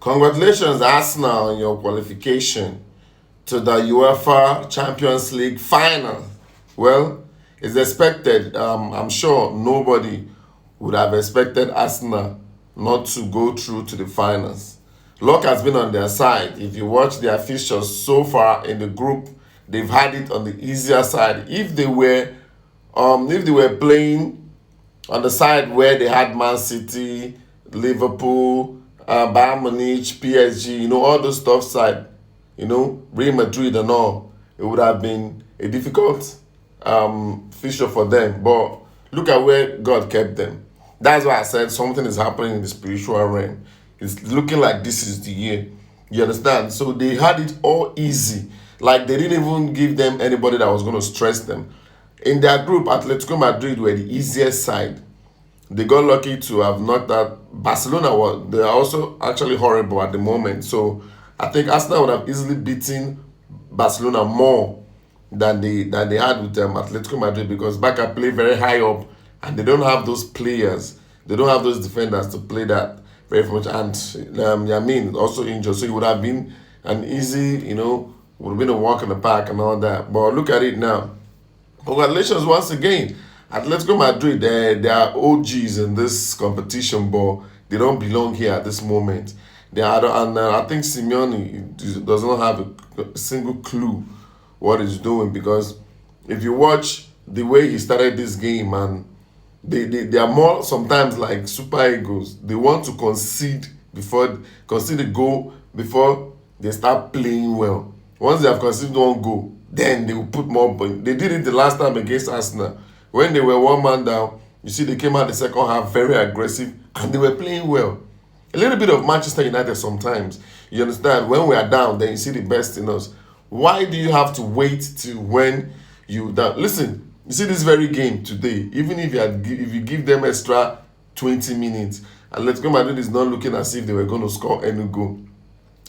Congratulations, Arsenal, on your qualification to the UEFA Champions League final. Well, it's expected. I'm sure nobody would have expected Arsenal not to go through to the finals. Luck has been on their side. If you watch their fixtures so far in the group, they've had it on the easier side. If they were playing on the side where they had Man City, Liverpool, Bayern Munich, PSG, all those tough side, Real Madrid and all, it would have been a difficult fixture for them. But look at where God kept them. That's why I said something is happening in the spiritual realm. It's looking like this is the year. You understand? So they had it all easy. Like they didn't even give them anybody that was going to stress them. In their group, Atletico Madrid were the easiest side. They got lucky to have knocked out Barcelona. They are also actually horrible at the moment. So I think Arsenal would have easily beaten Barcelona more than they had with Atletico Madrid, because Barca play very high up and they don't have those players. They don't have those defenders to play that very much. And Yamin also injured, so it would have been an easy, would have been a walk in the park and all that. But look at it now. Congratulations once again. Atletico Madrid, they are OGs in this competition, but they don't belong here at this moment. I think Simeone does not have a single clue what he's doing, because if you watch the way he started this game, and they are more sometimes like super egos. They want to concede a goal before they start playing well. Once they have conceded one goal, then they will put more points. They did it the last time against Arsenal. When they were one man down, you see they came out the second half very aggressive and they were playing well. A little bit of Manchester United sometimes. You understand? When we are down, then you see the best in us. Why do you have to wait till when you down? Listen, you see this very game today, even if you give them extra 20 minutes, Atletico Madrid is not looking as if they were going to score any goal.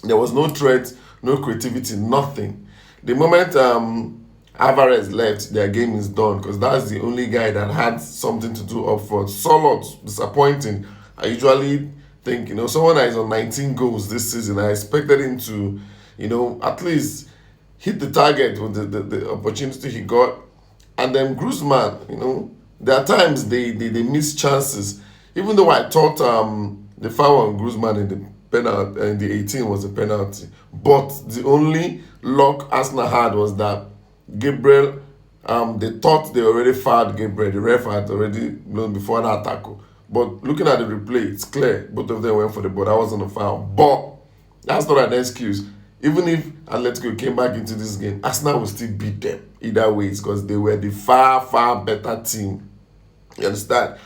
There was no threat, no creativity, nothing. The moment Alvarez left, their game is done, because that's the only guy that had something to do up front. Solot, disappointing. I usually think, someone that is on 19 goals this season, I expected him to, at least hit the target with the opportunity he got. And then Griezmann, there are times they miss chances. Even though I thought the foul on Griezmann in the penalty in the 18 was a penalty, but the only luck Arsenal had was that Gabriel, they thought they already fouled Gabriel. The ref had already blown before that tackle. But looking at the replay, it's clear both of them went for the ball. That wasn't a foul. But that's not an excuse. Even if Atletico came back into this game, Arsenal will still beat them either way, because they were the far, far better team. You understand?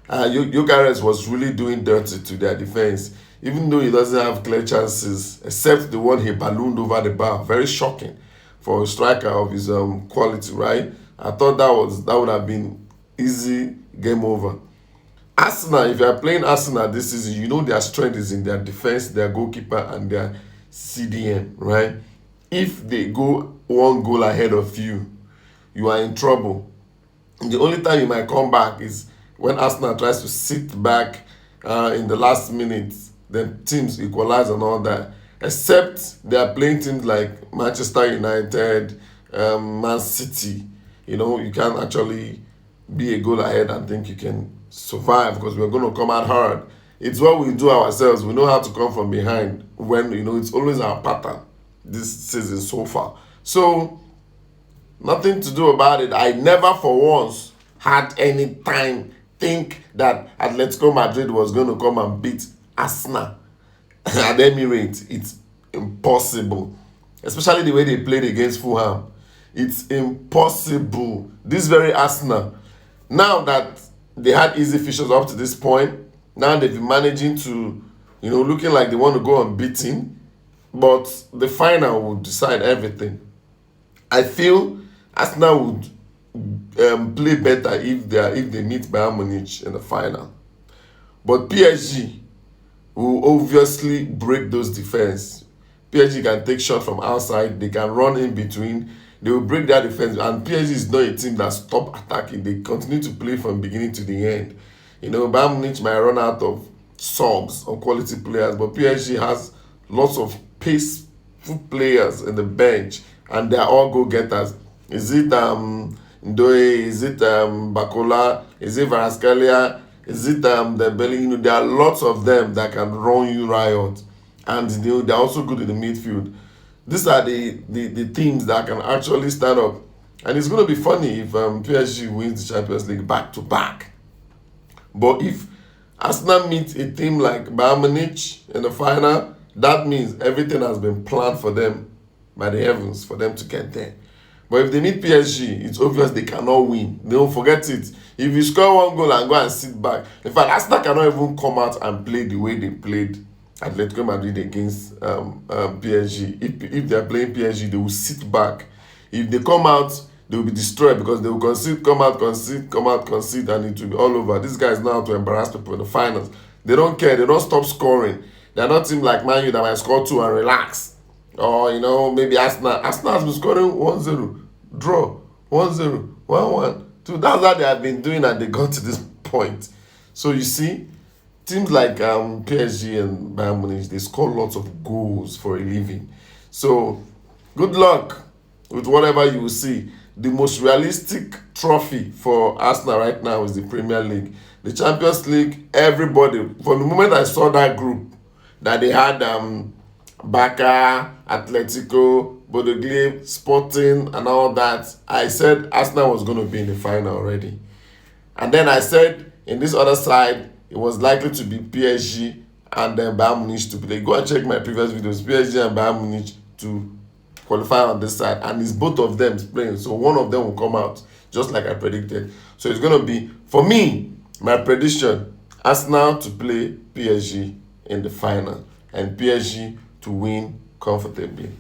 Gyökeres was really doing dirty to their defense, even though he doesn't have clear chances, except the one he ballooned over the bar. Very shocking for a striker of his quality, right? I thought that would have been easy game over. Arsenal, if you are playing Arsenal this season, their strength is in their defense, their goalkeeper, and their CDM, right? If they go one goal ahead of you, you are in trouble. The only time you might come back is when Arsenal tries to sit back in the last minute, then teams equalize and all that. Except they are playing teams like Manchester United, Man City. You can't actually be a goal ahead and think you can survive, because we're going to come out hard. It's what we do ourselves. We know how to come from behind when, it's always our pattern this season so far. So, nothing to do about it. I never for once had any time think that Atletico Madrid was going to come and beat Arsenal at Emirates. It's impossible. Especially the way they played against Fulham. It's impossible. This very Arsenal, now that they had easy fixtures up to this point, now they've been managing to, looking like they want to go unbeaten, but the final will decide everything. I feel Arsenal would play better if they meet Bayern Munich in the final. But PSG will obviously break those defense. PSG can take shots from outside, they can run in between, they will break their defense. And PSG is not a team that stop attacking. They continue to play from beginning to the end. Bayern Munich might run out of subs or quality players, but PSG has lots of paceful players in the bench, and they are all go getters. Is it Ndoye? Is it Bakola? Is it Varascalia? Is it Dembele? There are lots of them that can run you riot, and they're also good in the midfield. These are the teams that can actually stand up, and it's going to be funny if PSG wins the Champions League back to back. But if Arsenal meet a team like Bayern Munich in the final, that means everything has been planned for them by the heavens for them to get there. But if they meet PSG, it's obvious they cannot win. They don't forget it. If you score one goal and go and sit back, in fact, Arsenal cannot even come out and play the way they played Atletico Madrid against PSG. If they are playing PSG, they will sit back. If they come out, they will be destroyed because they will concede, come out, concede, come out, concede, and it will be all over. These guys know how to embarrass people in the finals. They don't care. They don't stop scoring. They're not team like Man U that might score 2 and relax. Or, maybe Arsenal. Arsenal has been scoring 1-0, draw, 1-0, 1-1, 2. That's what they have been doing, and they got to this point. So you see, teams like PSG and Bayern Munich, they score lots of goals for a living. So good luck with whatever you will see. The most realistic trophy for Arsenal right now is the Premier League. The Champions League, everybody, from the moment I saw that group, that they had Barca, Atletico, Bodo Glimt, Sporting, and all that, I said Arsenal was going to be in the final already. And then I said, in this other side, it was likely to be PSG and then Bayern Munich to play. Go and check my previous videos. PSG and Bayern Munich to qualify on this side. And it's both of them playing. So one of them will come out, just like I predicted. So it's going to be, for me, my prediction, Arsenal to play PSG in the final. And PSG to win comfortably.